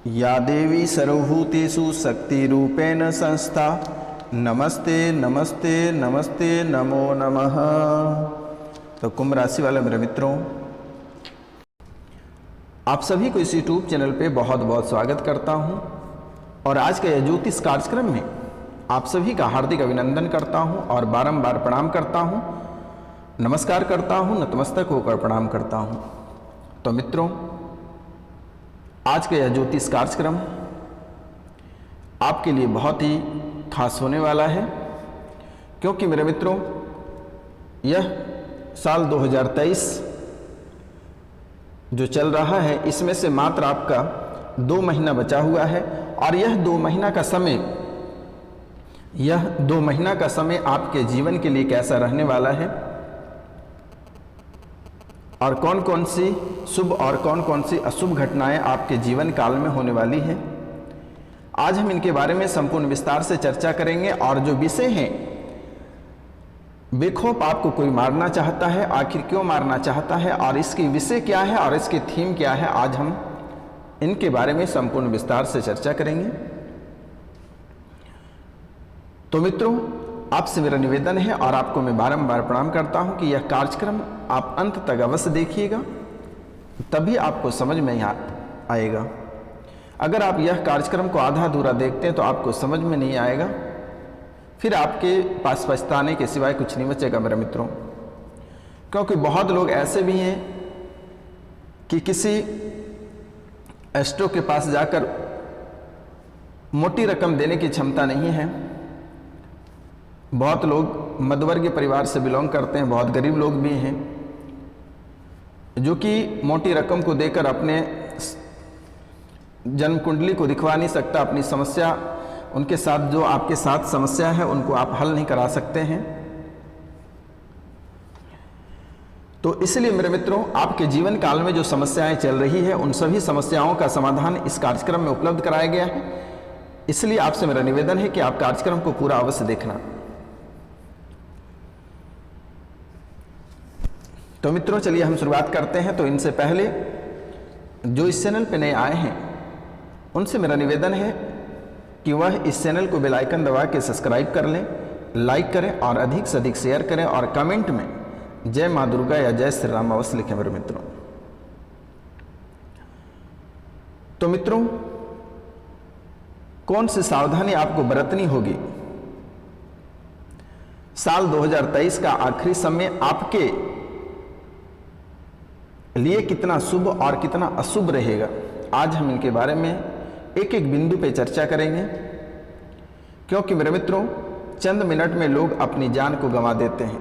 या देवी सर्वभूतेषु शक्तिरूपेण संस्था नमस्ते नमस्ते नमस्ते नमो नमः। तो कुंभ राशि वाले मेरे मित्रों, आप सभी को इस YouTube चैनल पे बहुत बहुत स्वागत करता हूं और आज के यह ज्योतिष कार्यक्रम में आप सभी का हार्दिक अभिनंदन करता हूं और बारंबार प्रणाम करता हूं, नमस्कार करता हूं, नतमस्तक होकर प्रणाम करता हूं। तो मित्रों, आज का यह ज्योतिष कार्यक्रम आपके लिए बहुत ही खास होने वाला है, क्योंकि मेरे मित्रों यह साल 2023 जो चल रहा है इसमें से मात्र आपका 2 महीना बचा हुआ है और यह 2 महीना का समय आपके जीवन के लिए कैसा रहने वाला है और कौन कौन सी शुभ और कौन कौन सी अशुभ घटनाएं आपके जीवन काल में होने वाली हैं, आज हम इनके बारे में संपूर्ण विस्तार से चर्चा करेंगे। और जो विषय हैं, बेखौफ आपको कोई मारना चाहता है, आखिर क्यों मारना चाहता है और इसकी विषय क्या है और इसकी थीम क्या है, आज हम इनके बारे में संपूर्ण विस्तार से चर्चा करेंगे। तो मित्रों, आपसे मेरा निवेदन है और आपको मैं बारंबार प्रणाम करता हूं कि यह कार्यक्रम आप अंत तक अवश्य देखिएगा, तभी आपको समझ में आएगा। अगर आप यह कार्यक्रम को आधा अधूरा देखते हैं तो आपको समझ में नहीं आएगा, फिर आपके पास पछताने के सिवाय कुछ नहीं बचेगा मेरे मित्रों। क्योंकि बहुत लोग ऐसे भी हैं कि किसी एस्ट्रो के पास जाकर मोटी रकम देने की क्षमता नहीं है। बहुत लोग मध्यवर्गीय परिवार से बिलोंग करते हैं, बहुत गरीब लोग भी हैं जो कि मोटी रकम को देकर अपने जन्म कुंडली को दिखवा नहीं सकता, अपनी समस्या उनके साथ जो आपके साथ समस्या है उनको आप हल नहीं करा सकते हैं। तो इसलिए मेरे मित्रों, आपके जीवन काल में जो समस्याएं चल रही है उन सभी समस्याओं का समाधान इस कार्यक्रम में उपलब्ध कराया गया है। इसलिए आपसे मेरा निवेदन है कि आप कार्यक्रम को पूरा अवश्य देखना। तो मित्रों, चलिए हम शुरुआत करते हैं। तो इनसे पहले जो इस चैनल पर नए आए हैं उनसे मेरा निवेदन है कि वह इस चैनल को बेल आइकन दबा के सब्सक्राइब कर लें, लाइक करें और अधिक से अधिक शेयर करें और कमेंट में जय मां दुर्गा या जय श्री राम अवश्य लिखें मेरे मित्रों। तो मित्रों, कौन सी सावधानी आपको बरतनी होगी? साल 2023 का आखिरी समय आपके लिए कितना शुभ और कितना अशुभ रहेगा, आज हम इनके बारे में एक एक बिंदु पे चर्चा करेंगे। क्योंकि मेरे मित्रों, चंद मिनट में लोग अपनी जान को गंवा देते हैं,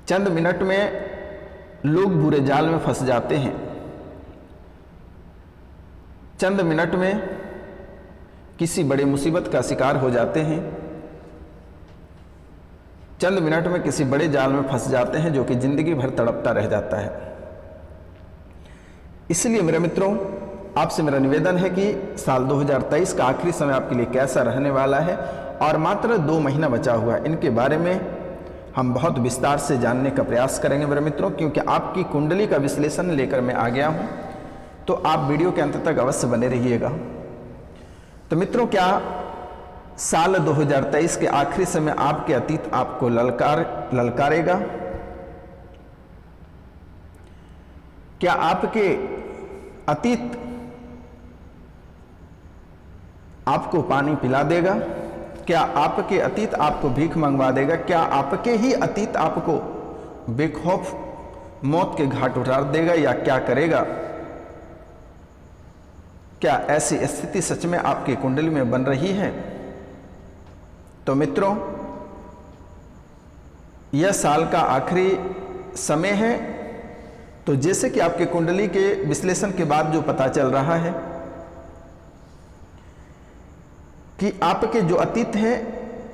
चंद मिनट में लोग बुरे जाल में फंस जाते हैं, चंद मिनट में किसी बड़ी मुसीबत का शिकार हो जाते हैं, चंद मिनट में किसी बड़े जाल में फंस जाते हैं जो कि जिंदगी भर तड़पता रह जाता है। इसलिए मेरे मित्रों, आपसे मेरा निवेदन है कि साल 2023 का आखिरी समय आपके लिए कैसा रहने वाला है और मात्र 2 महीना बचा हुआ है, इनके बारे में हम बहुत विस्तार से जानने का प्रयास करेंगे मेरे मित्रों। क्योंकि आपकी कुंडली का विश्लेषण लेकर मैं आ गया हूं, तो आप वीडियो के अंत तक अवश्य बने रहिएगा। तो मित्रों, क्या साल 2023 के आखिरी समय आपके अतीत आपको ललकारेगा? क्या आपके अतीत आपको पानी पिला देगा? क्या आपके अतीत आपको भीख मंगवा देगा? क्या आपके ही अतीत आपको बेखौफ मौत के घाट उतार देगा या क्या करेगा? क्या ऐसी स्थिति सच में आपकी कुंडली में बन रही है? तो मित्रों, यह साल का आखिरी समय है। तो जैसे कि आपके कुंडली के विश्लेषण के बाद जो पता चल रहा है कि आपके जो अतीत है,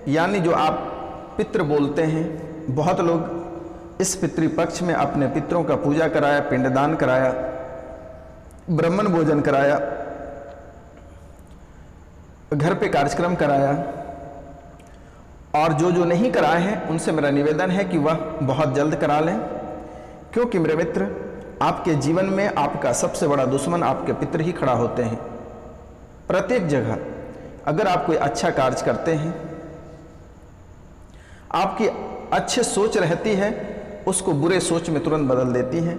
यानी जो आप पितृ बोलते हैं, बहुत लोग इस पितृपक्ष में अपने पितरों का पूजा कराया, पिंडदान कराया, ब्राह्मण भोजन कराया, घर पे कार्यक्रम कराया, और जो नहीं कराए हैं उनसे मेरा निवेदन है कि वह बहुत जल्द करा लें। क्योंकि मेरे मित्र, आपके जीवन में आपका सबसे बड़ा दुश्मन आपके पितर ही खड़ा होते हैं। प्रत्येक जगह अगर आप कोई अच्छा कार्य करते हैं, आपकी अच्छे सोच रहती है, उसको बुरे सोच में तुरंत बदल देती है।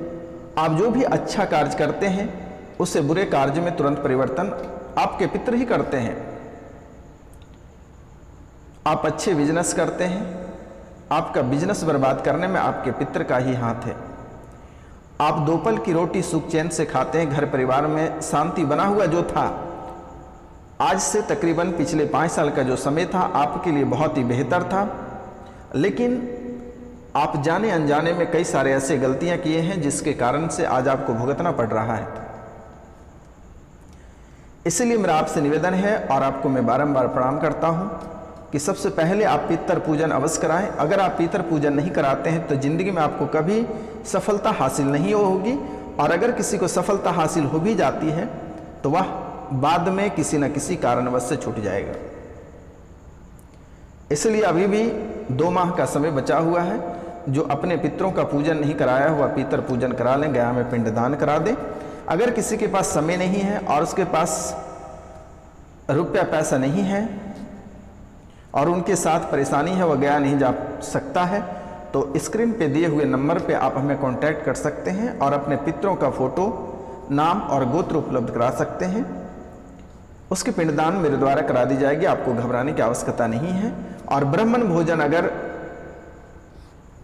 आप जो भी अच्छा कार्य करते हैं उससे बुरे कार्य में तुरंत परिवर्तन आपके पितर ही करते हैं। आप अच्छे बिजनेस करते हैं, आपका बिजनेस बर्बाद करने में आपके पितर का ही हाथ है। आप दो पल की रोटी सुख चैन से खाते हैं, घर परिवार में शांति बना हुआ जो था, आज से तकरीबन पिछले 5 साल का जो समय था आपके लिए बहुत ही बेहतर था, लेकिन आप जाने अनजाने में कई सारे ऐसे गलतियां किए हैं जिसके कारण से आज आपको भुगतना पड़ रहा है। इसलिए मेरा आपसे निवेदन है और आपको मैं बारंबार प्रणाम करता हूं कि सबसे पहले आप पितर पूजन अवश्य कराएं। अगर आप पितर पूजन नहीं कराते हैं तो जिंदगी में आपको कभी सफलता हासिल नहीं होगी, और अगर किसी को सफलता हासिल हो भी जाती है तो वह बाद में किसी न किसी कारणवश से छूट जाएगा। इसलिए अभी भी 2 माह का समय बचा हुआ है। जो अपने पितरों का पूजन नहीं कराया हुआ पितर पूजन करा लें, गया में पिंडदान करा दें। अगर किसी के पास समय नहीं है और उसके पास रुपया पैसा नहीं है और उनके साथ परेशानी है, वह गया नहीं जा सकता है, तो स्क्रीन पे दिए हुए नंबर पे आप हमें कांटेक्ट कर सकते हैं और अपने पितरों का फोटो, नाम और गोत्र उपलब्ध करा सकते हैं। उसकी पिंडदान मेरे द्वारा करा दी जाएगी, आपको घबराने की आवश्यकता नहीं है। और ब्राह्मण भोजन, अगर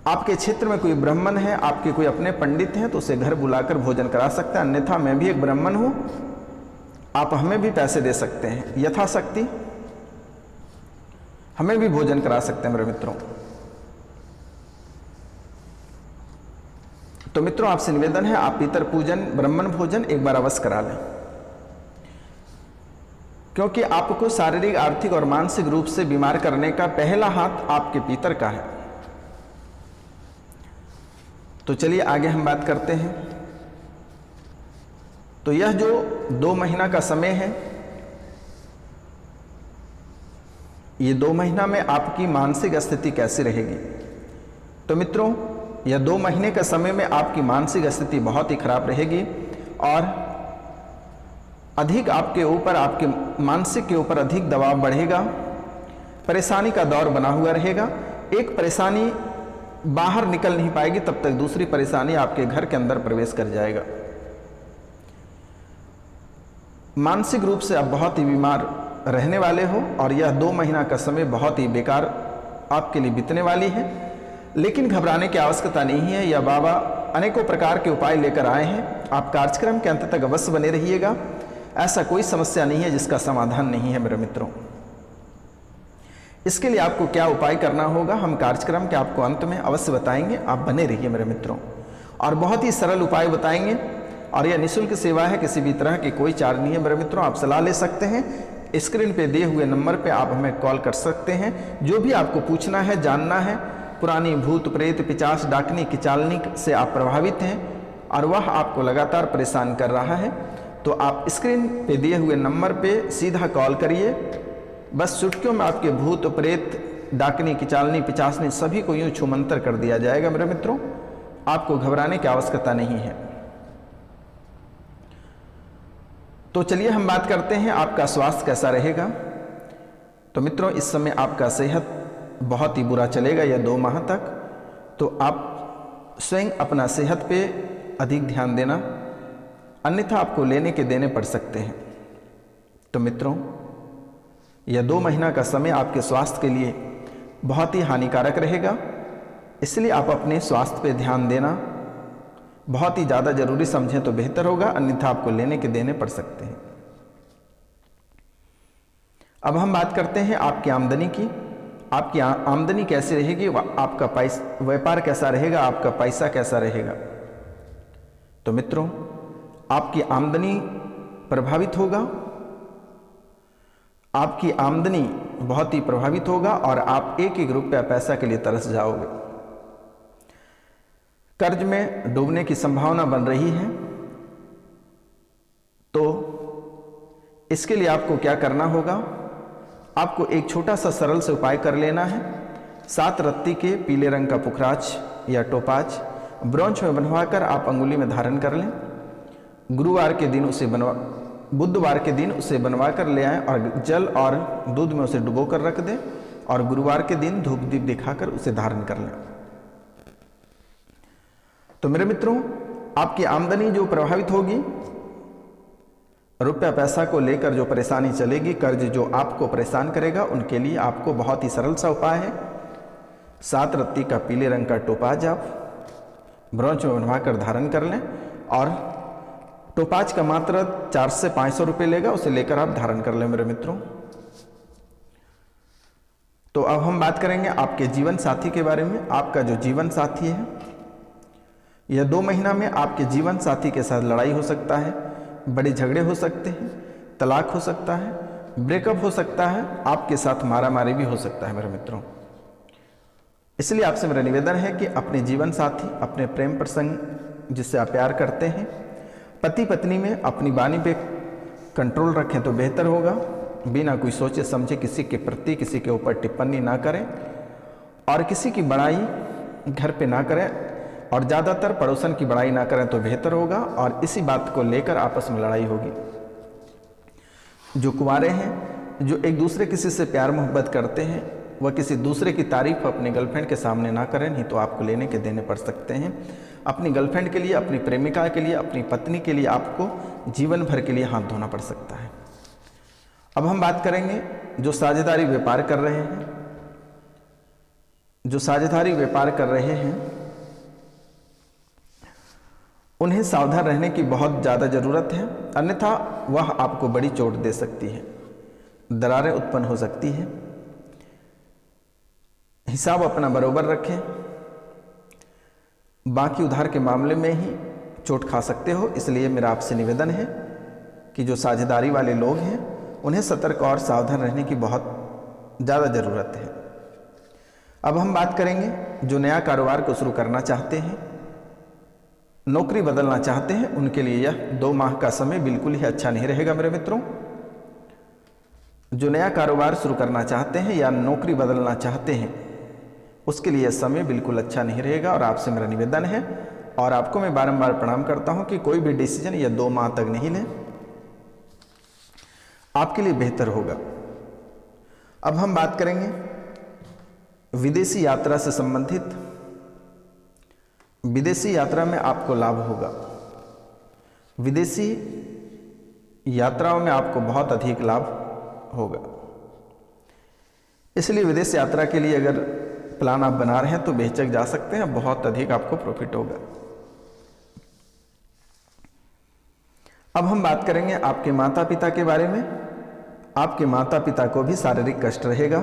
आपके क्षेत्र में कोई ब्राह्मण है, आपके कोई अपने पंडित हैं, तो उसे घर बुलाकर भोजन करा सकते हैं। अन्यथा मैं भी एक ब्राह्मण हूं, आप हमें भी पैसे दे सकते हैं, यथाशक्ति हमें भी भोजन करा सकते हैं मेरे मित्रों। तो मित्रों, आपसे निवेदन है आप पितर पूजन, ब्राह्मण भोजन एक बार अवश्य करा लें, क्योंकि आपको शारीरिक, आर्थिक और मानसिक रूप से बीमार करने का पहला हाथ आपके पितर का है। तो चलिए आगे हम बात करते हैं। तो यह जो 2 महीना का समय है, ये 2 महीना में आपकी मानसिक स्थिति कैसी रहेगी? तो मित्रों, यह 2 महीने का समय में आपकी मानसिक स्थिति बहुत ही खराब रहेगी और अधिक आपके ऊपर, आपके मानसिक के ऊपर अधिक दबाव बढ़ेगा। परेशानी का दौर बना हुआ रहेगा। एक परेशानी बाहर निकल नहीं पाएगी तब तक दूसरी परेशानी आपके घर के अंदर प्रवेश कर जाएगा। मानसिक रूप से आप बहुत ही बीमार रहने वाले हो और यह 2 महीना का समय बहुत ही बेकार आपके लिए बीतने वाली है। लेकिन घबराने की आवश्यकता नहीं है। यह बाबा अनेकों प्रकार के उपाय लेकर आए हैं। आप कार्यक्रम के अंत तक अवश्य बने रहिएगा। ऐसा कोई समस्या नहीं है जिसका समाधान नहीं है मेरे मित्रों। इसके लिए आपको क्या उपाय करना होगा हम कार्यक्रम के आपको अंत में अवश्य बताएंगे। आप बने रहिए मेरे मित्रों, और बहुत ही सरल उपाय बताएंगे। और यह निःशुल्क सेवा है, किसी भी तरह की कोई चार्ज नहीं है मेरे मित्रों। आप सलाह ले सकते हैं। स्क्रीन पे दिए हुए नंबर पे आप हमें कॉल कर सकते हैं। जो भी आपको पूछना है, जानना है, पुरानी भूत प्रेत पिचास डाकनी किचालनी से आप प्रभावित हैं और वह आपको लगातार परेशान कर रहा है, तो आप स्क्रीन पे दिए हुए नंबर पे सीधा कॉल करिए। बस चुटकियों में आपके भूत प्रेत डाकनी किचालनी पिचासनी सभी को यूं छूमंतर कर दिया जाएगा मेरे मित्रों। आपको घबराने की आवश्यकता नहीं है। तो चलिए हम बात करते हैं आपका स्वास्थ्य कैसा रहेगा। तो मित्रों, इस समय आपका सेहत बहुत ही बुरा चलेगा यह 2 माह तक। तो आप स्वयं अपना सेहत पे अधिक ध्यान देना, अन्यथा आपको लेने के देने पड़ सकते हैं। तो मित्रों, यह 2 महीना का समय आपके स्वास्थ्य के लिए बहुत ही हानिकारक रहेगा। इसलिए आप अपने स्वास्थ्य पे ध्यान देना बहुत ही ज़्यादा जरूरी समझें तो बेहतर होगा, अन्यथा आपको लेने के देने पड़ सकते हैं। अब हम बात करते हैं आपकी आमदनी की। आपकी आमदनी कैसी रहेगी, आपका व्यापार कैसा रहेगा, आपका पैसा कैसा रहेगा। तो मित्रों, आपकी आमदनी प्रभावित होगा, आपकी आमदनी बहुत ही प्रभावित होगा और आप एक एक रुपया पैसा के लिए तरस जाओगे। कर्ज में डूबने की संभावना बन रही है। तो इसके लिए आपको क्या करना होगा, आपको एक छोटा सा सरल से उपाय कर लेना है। 7 रत्ती के पीले रंग का पुखराज या टोपाज ब्रोंच में बनवाकर आप अंगुली में धारण कर लें। गुरुवार के दिन उसे बुधवार के दिन उसे बनवा कर ले आएं और जल और दूध में उसे डुबो कर रख दें और गुरुवार के दिन धूप दीप दिखाकर उसे धारण कर लें। तो मेरे मित्रों, आपकी आमदनी जो प्रभावित होगी, रुपया पैसा को लेकर जो परेशानी चलेगी, कर्ज जो आपको परेशान करेगा, उनके लिए आपको बहुत ही सरल सा उपाय है। 7 रत्ती का पीले रंग का टोपाज आप ब्रोंच में बनवा कर धारण कर लें और टोपाज का मात्र 400 से 500 रुपये लेगा, उसे लेकर आप धारण कर लें मेरे मित्रों। तो अब हम बात करेंगे आपके जीवन साथी के बारे में। आपका जो जीवन साथी है, यह 2 महीना में आपके जीवन साथी के साथ लड़ाई हो सकता है, बड़े झगड़े हो सकते हैं, तलाक हो सकता है, ब्रेकअप हो सकता है, आपके साथ मारामारी भी हो सकता है मेरे मित्रों। इसलिए आपसे मेरा निवेदन है कि अपने जीवन साथी, अपने प्रेम प्रसंग जिससे आप प्यार करते हैं, पति पत्नी में अपनी वाणी पे कंट्रोल रखें तो बेहतर होगा। बिना कोई सोचे समझे किसी के प्रति, किसी के ऊपर टिप्पणी ना करें और किसी की बड़ाई घर पे ना करें और ज़्यादातर पड़ोसन की बड़ाई ना करें तो बेहतर होगा और इसी बात को लेकर आपस में लड़ाई होगी। जो कुंवारे हैं, जो एक दूसरे किसी से प्यार मोहब्बत करते हैं, वह किसी दूसरे की तारीफ अपने गर्लफ्रेंड के सामने ना करें, नहीं तो आपको लेने के देने पड़ सकते हैं। अपनी गर्लफ्रेंड के लिए, अपनी प्रेमिका के लिए, अपनी पत्नी के लिए आपको जीवन भर के लिए हाथ धोना पड़ सकता है। अब हम बात करेंगे जो साझेदारी व्यापार कर रहे हैं। जो साझेदारी व्यापार कर रहे हैं उन्हें सावधान रहने की बहुत ज़्यादा ज़रूरत है, अन्यथा वह आपको बड़ी चोट दे सकती है, दरारें उत्पन्न हो सकती है। हिसाब अपना बरोबर रखें, बाकी उधार के मामले में ही चोट खा सकते हो। इसलिए मेरा आपसे निवेदन है कि जो साझेदारी वाले लोग हैं उन्हें सतर्क और सावधान रहने की बहुत ज़्यादा ज़रूरत है। अब हम बात करेंगे जो नया कारोबार को शुरू करना चाहते हैं, नौकरी बदलना चाहते हैं, उनके लिए यह 2 माह का समय बिल्कुल ही अच्छा नहीं रहेगा मेरे मित्रों। जो नया कारोबार शुरू करना चाहते हैं या नौकरी बदलना चाहते हैं, उसके लिए समय बिल्कुल अच्छा नहीं रहेगा और आपसे मेरा निवेदन है और आपको मैं बारंबार प्रणाम करता हूं कि कोई भी डिसीजन या 2 माह तक नहीं लें, आपके लिए बेहतर होगा। अब हम बात करेंगे विदेशी यात्रा से संबंधित। विदेशी यात्रा में आपको लाभ होगा। विदेशी यात्राओं में आपको बहुत अधिक लाभ होगा। इसलिए विदेश यात्रा के लिए अगर प्लान आप बना रहे हैं तो बेहिचक जा सकते हैं, बहुत अधिक आपको प्रॉफिट होगा। अब हम बात करेंगे आपके माता पिता के बारे में। आपके माता पिता को भी शारीरिक कष्ट रहेगा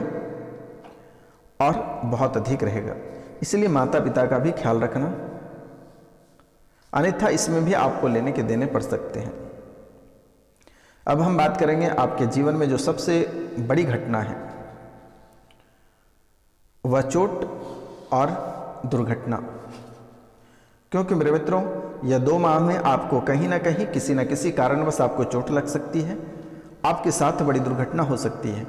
और बहुत अधिक रहेगा, इसलिए माता पिता का भी ख्याल रखना, अन्यथा इसमें भी आपको लेने के देने पड़ सकते हैं। अब हम बात करेंगे आपके जीवन में जो सबसे बड़ी घटना है वह चोट और दुर्घटना, क्योंकि मेरे मित्रों यह 2 माह में आपको कहीं ना कहीं किसी न किसी कारणवश आपको चोट लग सकती है, आपके साथ बड़ी दुर्घटना हो सकती है।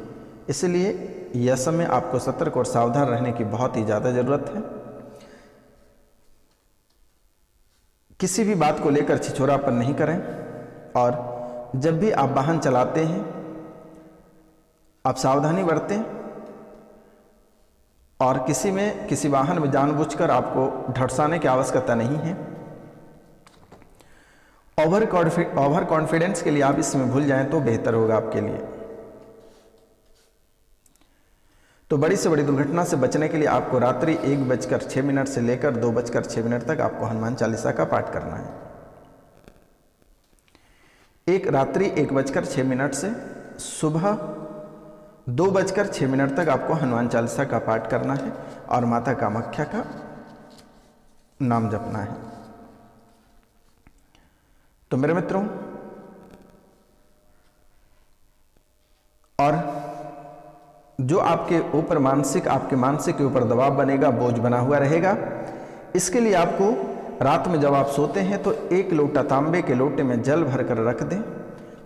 इसलिए यह समय आपको सतर्क और सावधान रहने की बहुत ही ज़्यादा ज़रूरत है। किसी भी बात को लेकर छिछोरापन नहीं करें और जब भी आप वाहन चलाते हैं आप सावधानी बरतें और किसी वाहन में जानबूझकर आपको ढड़साने की आवश्यकता नहीं है। ओवर कॉन्फिडेंस के लिए आप इसमें भूल जाएं तो बेहतर होगा आपके लिए। तो बड़ी से बड़ी दुर्घटना से बचने के लिए आपको रात्रि 1:06 से लेकर 2:06 तक आपको हनुमान चालीसा का पाठ करना है। रात्रि 1:06 से सुबह 2:06 तक आपको हनुमान चालीसा का पाठ करना है और माता कामाख्या का नाम जपना है। तो मेरे मित्रों, और जो आपके मानसिक के ऊपर दबाव बनेगा, बोझ बना हुआ रहेगा, इसके लिए आपको रात में जब आप सोते हैं तो 1 लोटा तांबे के लोटे में जल भरकर रख दें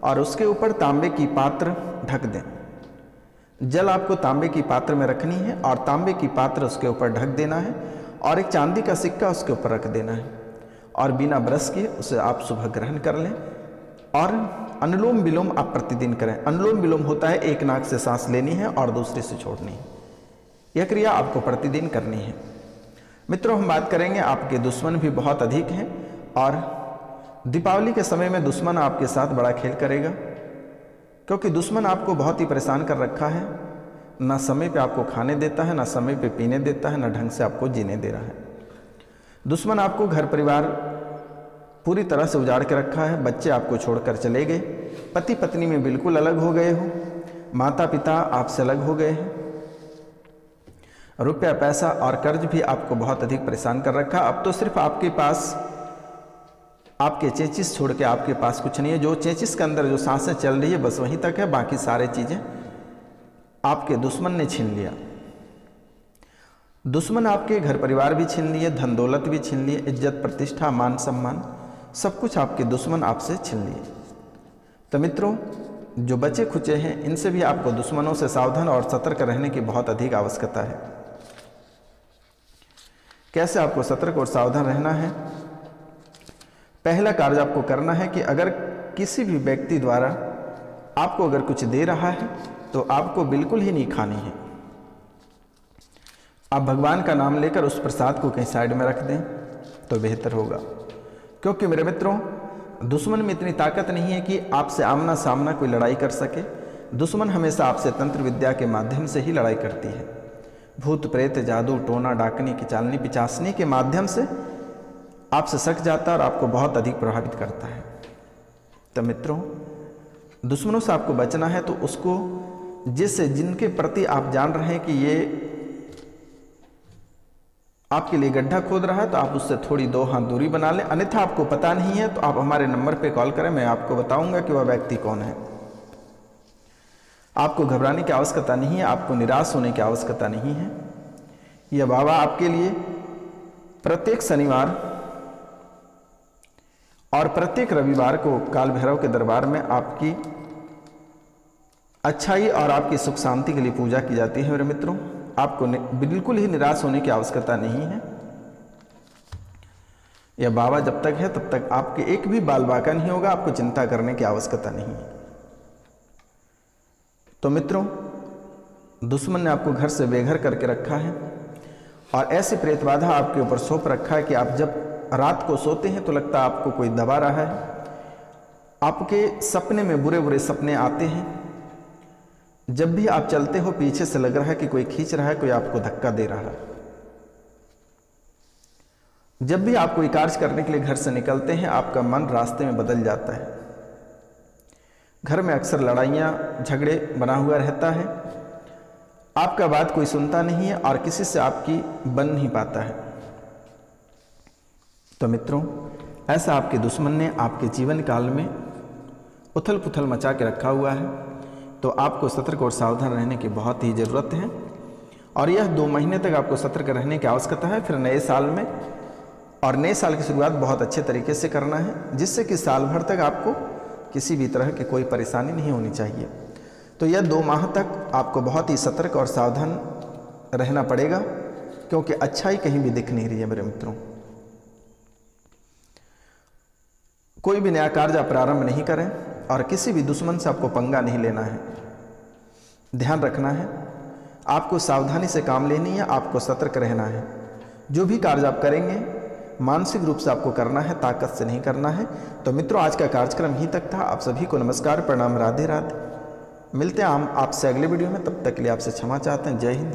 और उसके ऊपर तांबे की पात्र ढक दें। जल आपको तांबे की पात्र में रखनी है और तांबे की पात्र उसके ऊपर ढक देना है और एक चांदी का सिक्का उसके ऊपर रख देना है और बिना ब्रश किए उसे आप सुबह ग्रहण कर लें। और अनुलोम विलोम आप प्रतिदिन करें। अनुलोम विलोम होता है एक नाक से सांस लेनी है और दूसरे से छोड़नी है। यह क्रिया आपको प्रतिदिन करनी है। मित्रों, हम बात करेंगे, आपके दुश्मन भी बहुत अधिक हैं और दीपावली के समय में दुश्मन आपके साथ बड़ा खेल करेगा, क्योंकि दुश्मन आपको बहुत ही परेशान कर रखा है। ना समय पे आपको खाने देता है, ना समय पे पीने देता है, ना ढंग से आपको जीने दे रहा है। दुश्मन आपको घर परिवार पूरी तरह से उजाड़ के रखा है। बच्चे आपको छोड़कर चले गए, पति पत्नी में बिल्कुल अलग हो गए हो, माता पिता आपसे अलग हो गए हैं, रुपया पैसा और कर्ज भी आपको बहुत अधिक परेशान कर रखा। अब तो सिर्फ आपके पास आपके चेचिस छोड़ के आपके पास कुछ नहीं है। जो चेचिस के अंदर जो सांसें चल रही है बस वहीं तक है, बाकी सारे चीज़ें आपके दुश्मन ने छीन लिया। दुश्मन आपके घर परिवार भी छीन लिए, धन दौलत भी छीन लिए, इज्जत प्रतिष्ठा मान सम्मान सब कुछ आपके दुश्मन आपसे छीन लिए। तो मित्रों, जो बचे खुचे हैं इनसे भी आपको दुश्मनों से सावधान और सतर्क रहने की बहुत अधिक आवश्यकता है। कैसे आपको सतर्क और सावधान रहना है? पहला कार्य आपको करना है कि अगर किसी भी व्यक्ति द्वारा आपको अगर कुछ दे रहा है तो आपको बिल्कुल ही नहीं खानी है। आप भगवान का नाम लेकर उस प्रसाद को कहीं साइड में रख दें तो बेहतर होगा, क्योंकि मेरे मित्रों, दुश्मन में इतनी ताकत नहीं है कि आपसे आमना सामना कोई लड़ाई कर सके। दुश्मन हमेशा आपसे तंत्र विद्या के माध्यम से ही लड़ाई करती है। भूत प्रेत जादू टोना डाकनी की चालनी पिचासनी के माध्यम से आपसे सक जाता है और आपको बहुत अधिक प्रभावित करता है। तो मित्रों, दुश्मनों से आपको बचना है तो उसको जिनके प्रति आप जान रहे हैं कि ये आपके लिए गड्ढा खोद रहा है तो आप उससे थोड़ी 2 हाथ दूरी बना लें। अन्यथा आपको पता नहीं है तो आप हमारे नंबर पे कॉल करें, मैं आपको बताऊंगा कि वह व्यक्ति कौन है। आपको घबराने की आवश्यकता नहीं है, आपको निराश होने की आवश्यकता नहीं है। यह बाबा आपके लिए प्रत्येक शनिवार और प्रत्येक रविवार को काल भैरव के दरबार में आपकी अच्छाई और आपकी सुख शांति के लिए पूजा की जाती है। मेरे मित्रों, आपको बिल्कुल ही निराश होने की आवश्यकता नहीं है। यह बाबा जब तक है तब तक आपके एक भी बाल बाका नहीं होगा, आपको चिंता करने की आवश्यकता नहीं है। तो मित्रों, दुश्मन ने आपको घर से बेघर करके रखा है और ऐसी प्रेत बाधा आपके ऊपर सौंप रखा है कि आप जब रात को सोते हैं तो लगता है आपको कोई दबा रहा है। आपके सपने में बुरे बुरे सपने आते हैं। जब भी आप चलते हो पीछे से लग रहा है कि कोई खींच रहा है, कोई आपको धक्का दे रहा है। जब भी आप कोई कार्य करने के लिए घर से निकलते हैं आपका मन रास्ते में बदल जाता है। घर में अक्सर लड़ाइयाँ झगड़े बना हुआ रहता है। आपका बात कोई सुनता नहीं है और किसी से आपकी बन नहीं पाता है। तो मित्रों, ऐसा आपके दुश्मन ने आपके जीवन काल में उथल पुथल मचा के रखा हुआ है। तो आपको सतर्क और सावधान रहने की बहुत ही ज़रूरत है और यह 2 महीने तक आपको सतर्क रहने की आवश्यकता है। फिर नए साल में और नए साल की शुरुआत बहुत अच्छे तरीके से करना है, जिससे कि साल भर तक आपको किसी भी तरह की कोई परेशानी नहीं होनी चाहिए। तो यह 2 माह तक आपको बहुत ही सतर्क और सावधान रहना पड़ेगा, क्योंकि अच्छाई कहीं भी दिख नहीं रही है। मेरे मित्रों, कोई भी नया कार्य आप प्रारंभ नहीं करें और किसी भी दुश्मन से आपको पंगा नहीं लेना है। ध्यान रखना है, आपको सावधानी से काम लेनी है, आपको सतर्क रहना है। जो भी कार्य आप करेंगे मानसिक रूप से आपको करना है, ताकत से नहीं करना है। तो मित्रों, आज का कार्यक्रम यहीं तक था। आप सभी को नमस्कार, प्रणाम, राधे राधे। मिलते हैं हम आपसे अगले वीडियो में। तब तक के लिए आपसे क्षमा चाहते हैं। जय हिंद।